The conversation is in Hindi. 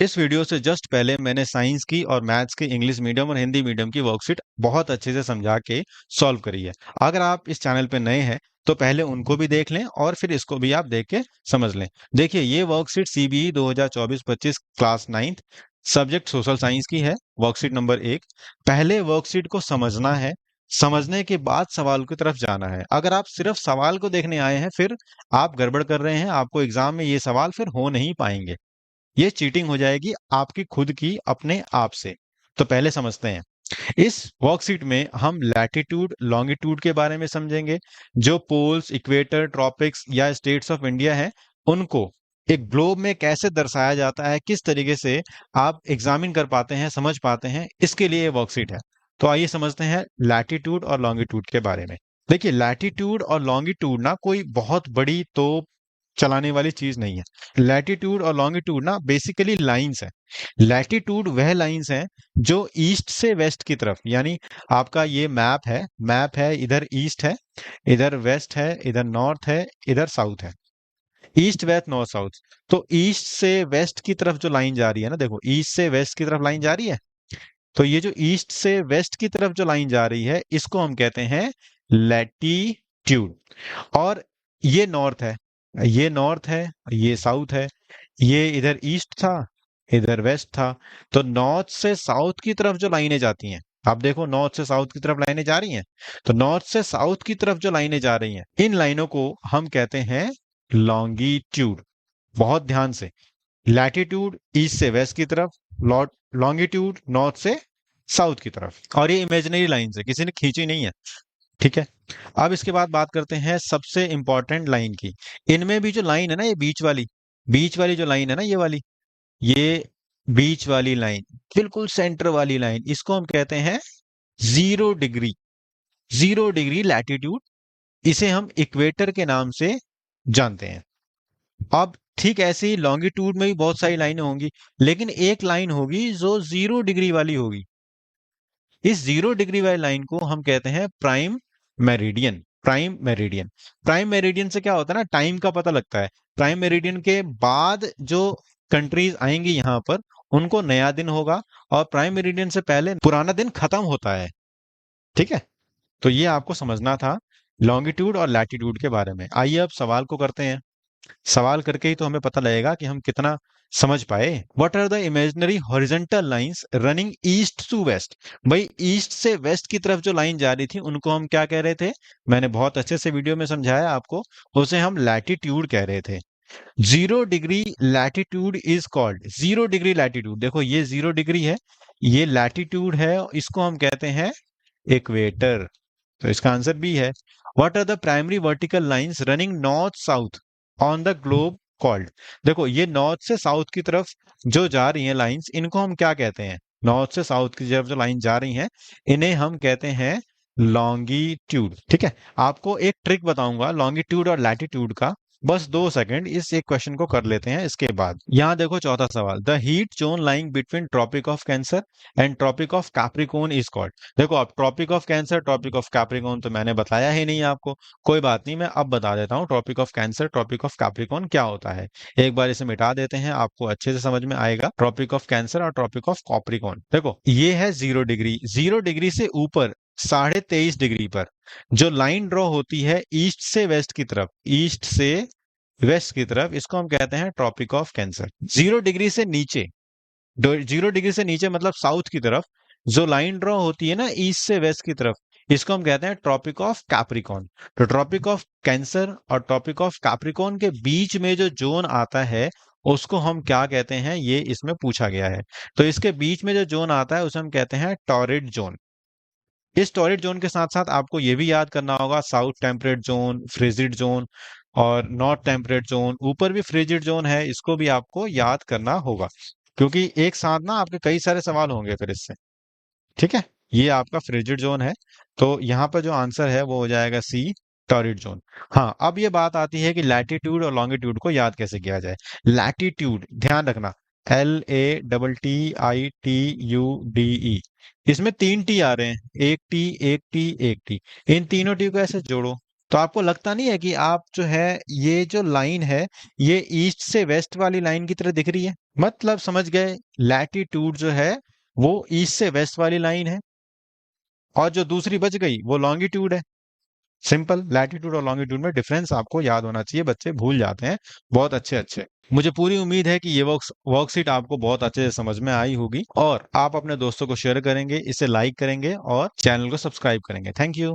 इस वीडियो से जस्ट पहले मैंने साइंस की और मैथ्स की इंग्लिश मीडियम और हिंदी मीडियम की वर्कशीट बहुत अच्छे से समझा के सॉल्व करी है। अगर आप इस चैनल पे नए हैं तो पहले उनको भी देख लें और फिर इसको भी आप देख के समझ लें। देखिए, ये worksheet CBE 2024-25 class 9th subject social science की है। Worksheet number 1। पहले वर्कशीट को समझना है, समझने के बाद सवाल की तरफ जाना है। अगर आप सिर्फ सवाल को देखने आए हैं फिर आप गड़बड़ कर रहे हैं, आपको एग्जाम में ये सवाल फिर हो नहीं पाएंगे। ये चीटिंग हो जाएगी आपकी खुद की अपने आप से। तो पहले समझते हैं। इस वर्कशीट में हम लैटिट्यूड लॉन्गिट्यूड के बारे में समझेंगे। जो पोल्स, इक्वेटर, ट्रॉपिक्स या स्टेट्स ऑफ इंडिया है, उनको एक ग्लोब में कैसे दर्शाया जाता है, किस तरीके से आप एग्जामिन कर पाते हैं, समझ पाते हैं, इसके लिए ये वर्कशीट है। तो आइए समझते हैं लैटिट्यूड और लॉन्गिट्यूड के बारे में। देखिए, लैटिट्यूड और लॉन्गिट्यूड ना कोई बहुत बड़ी तो चलाने वाली चीज नहीं है। लैटिट्यूड और लॉन्गिट्यूड ना बेसिकली लाइंस है। लैटिट्यूड वह लाइंस हैं जो ईस्ट से वेस्ट की तरफ, यानी आपका ये मैप है, इधर ईस्ट है, इधर वेस्ट है, इधर नॉर्थ है, इधर साउथ है। East west north south. तो ईस्ट से वेस्ट की तरफ जो लाइन जा रही है ना, देखो ईस्ट से वेस्ट की तरफ लाइन जा रही है। तो ये जो ईस्ट से वेस्ट की तरफ जो लाइन जा रही है, इसको हम कहते हैं लैटिट्यूड। और ये नॉर्थ है, ये नॉर्थ है, ये साउथ है, ये इधर ईस्ट था, इधर वेस्ट था। तो नॉर्थ से साउथ की तरफ जो लाइनें जाती हैं, आप देखो नॉर्थ से साउथ की तरफ लाइनें जा रही हैं। तो नॉर्थ से साउथ की तरफ जो लाइनें जा रही हैं, इन लाइनों को हम कहते हैं लॉन्गिट्यूड। बहुत ध्यान से। लैटिट्यूड ईस्ट से वेस्ट की तरफ, लॉन्गिट्यूड नॉर्थ से साउथ की तरफ। और ये इमेजिनरी लाइन है, किसी ने खींची नहीं है। ठीक है। अब इसके बाद बात करते हैं सबसे इंपॉर्टेंट लाइन की। इनमें भी जो लाइन है ना, ये बीच वाली जो लाइन है ना, ये बीच वाली लाइन, बिल्कुल सेंटर वाली लाइन, इसको हम कहते हैं 0 डिग्री। 0 डिग्री लैटिट्यूड, इसे हम इक्वेटर के नाम से जानते हैं। अब ठीक ऐसे ही लॉन्गिट्यूड में भी बहुत सारी लाइनें होंगी, लेकिन एक लाइन होगी जो 0 डिग्री वाली होगी। इस 0 डिग्री वाली लाइन को हम कहते हैं प्राइम मेरिडियन। प्राइम मेरिडियन से क्या होता है ना, टाइम का पता लगता है। प्राइम मेरिडियन के बाद जो कंट्रीज आएंगी यहाँ पर, उनको नया दिन होगा, और प्राइम मेरिडियन से पहले पुराना दिन खत्म होता है। ठीक है। तो ये आपको समझना था लॉन्गिट्यूड और लैटिट्यूड के बारे में। आइए अब सवाल को करते हैं। सवाल करके ही तो हमें पता लगेगा कि हम कितना समझ पाए। What are the imaginary horizontal lines running east to west? भाई, ईस्ट से वेस्ट की तरफ जो लाइन जा रही थी, उनको हम क्या कह रहे थे? मैंने बहुत अच्छे से वीडियो में समझाया आपको। उसे हम लैटिट्यूड कह रहे थे। 0 degree latitude is called 0 degree latitude. देखो ये 0 डिग्री है, ये लैटिट्यूड है, इसको हम कहते हैं इक्वेटर। तो इसका आंसर बी है। What are the primary vertical lines running north south on the globe called? देखो ये नॉर्थ से साउथ की तरफ जो जा रही हैं लाइंस, इनको हम क्या कहते हैं? नॉर्थ से साउथ की तरफ जो लाइन जा रही हैं, इन्हें हम कहते हैं लॉन्गिट्यूड। ठीक है। आपको एक ट्रिक बताऊंगा लॉन्गिट्यूड और लैटिट्यूड का। बस 2 सेकंड इस एक क्वेश्चन को कर लेते हैं, इसके बाद यहाँ देखो चौथा सवाल। The heat zone lying between tropic of cancer and tropic of capricorn is called? देखो अब tropic of cancer, tropic of capricorn तो मैंने बताया ही नहीं आपको। कोई बात नहीं, मैं अब बता देता हूँ tropic of cancer, tropic of capricorn क्या होता है। एक बार इसे मिटा देते हैं, आपको अच्छे से समझ में आएगा ट्रॉपिक ऑफ कैंसर और ट्रॉपिक ऑफ कैप्रिकॉर्न। देखो ये है 0 डिग्री। 0 डिग्री से ऊपर 23.5 डिग्री पर जो लाइन ड्रॉ होती है ईस्ट से वेस्ट की तरफ, ईस्ट से वेस्ट की तरफ, इसको हम कहते हैं ट्रॉपिक ऑफ कैंसर। 0 डिग्री से नीचे, 0 डिग्री से नीचे मतलब साउथ की तरफ जो लाइन ड्रॉ होती है ना ईस्ट से वेस्ट की तरफ, इसको हम कहते हैं ट्रॉपिक ऑफ कैप्रिकॉर्न। तो ट्रॉपिक ऑफ कैंसर और ट्रॉपिक ऑफ कैप्रिकॉर्न के बीच में जो जोन आता है, उसको हम क्या कहते हैं, ये इसमें पूछा गया है। तो इसके बीच में जो जोन आता है उसे हम कहते हैं टॉरिड जोन। इस टॉरिड जोन के साथ साथ आपको ये भी याद करना होगा south temperate zone, frigid zone, और नॉर्थ टेम्परेट जोन। ऊपर भी फ्रिजिड जोन है, इसको भी आपको याद करना होगा, क्योंकि एक साथ ना आपके कई सारे सवाल होंगे फिर इससे। ठीक है। ये आपका फ्रिजिड जोन है। तो यहाँ पर जो आंसर है वो हो जाएगा सी, टॉरिड जोन। हाँ, अब ये बात आती है कि लैटिट्यूड और लॉन्गिट्यूड को याद कैसे किया जाए। लैटिट्यूड ध्यान रखना, LATTITUDE। इसमें 3 टी आ रहे हैं, एक टी, एक टी, एक टी। इन तीनों टी को ऐसे जोड़ो, तो आपको लगता नहीं है कि आप जो है ये जो लाइन है ये ईस्ट से वेस्ट वाली लाइन की तरह दिख रही है? मतलब समझ गए, लैटिट्यूड जो है वो ईस्ट से वेस्ट वाली लाइन है, और जो दूसरी बच गई वो लॉन्गिट्यूड है। सिंपल, लैटिट्यूड और लॉन्गिट्यूड में डिफरेंस आपको याद होना चाहिए, बच्चे भूल जाते हैं बहुत अच्छे अच्छे। मुझे पूरी उम्मीद है कि ये वर्कशीट आपको बहुत अच्छे से समझ में आई होगी, और आप अपने दोस्तों को शेयर करेंगे, इसे लाइक करेंगे और चैनल को सब्सक्राइब करेंगे। Thank you.